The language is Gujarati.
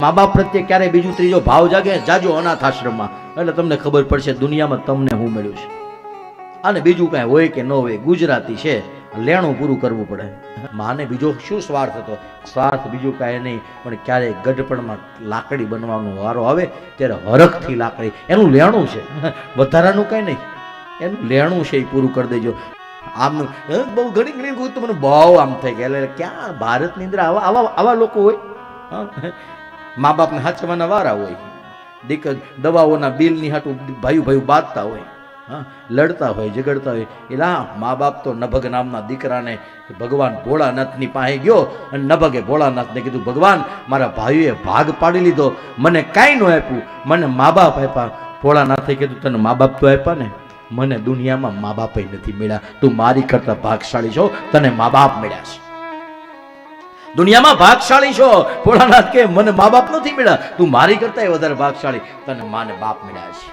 મા બાપ પ્રત્યે ક્યારે બીજું ત્રીજો ભાવ જાગે જાજો અનાથ આશ્રમમાં, એટલે તમને ખબર પડશે દુનિયામાં તમને શું મળ્યું છે. અને બીજું કાંઈ હોય કે ન હોય, ગુજરાતી છે, લેણું પૂરું કરવું પડે. માને બીજો શું સ્વાર્થ હતો? સ્વાર્થ બીજું કાંઈ નહીં, પણ ક્યારેય ગઢપણમાં લાકડી બનવાનો વારો આવે ત્યારે હરખથી લાકડી, એનું લેણું છે, વધારાનું કાંઈ નહીં, એનું લેણું છે એ પૂરું કરી દેજો. આમ બહુ ઘણી ઘણી કહું તો મને બહુ આમ થઈ ગયા, એટલે ક્યાં ભારતની અંદર આવા લોકો હોય? મા બાપને હાચવાના વારા હોય, દવાઓના બિલની હાટું ભાઈ બાંધતા હોય, હા, લડતા હોય, ઝઘડતા હોય. એટલે મા બાપ તો નભગ નામના દીકરાને ભગવાન ભોળાનાથની પાસે ગયો અને નભગે ભોળાનાથને કીધું, ભગવાન મારા ભાઈઓએ ભાગ પાડી લીધો, મને કાંઈ ન આપ્યું, મને મા બાપ આપ્યા. ભોળાનાથે કીધું, તને મા બાપ તો આપ્યા ને, મને દુનિયામાં મા બાપ નથી મળ્યા, તું મારી કરતા ભાગશાળી છો, તને મા બાપ મળ્યા છે. દુનિયામાં ભાગશાળી છો. ભોળાનાથ કે મને મા બાપ નથી મળ્યા, તું મારી કરતા વધારે ભાગશાળી, તને માને બાપ મળ્યા છે.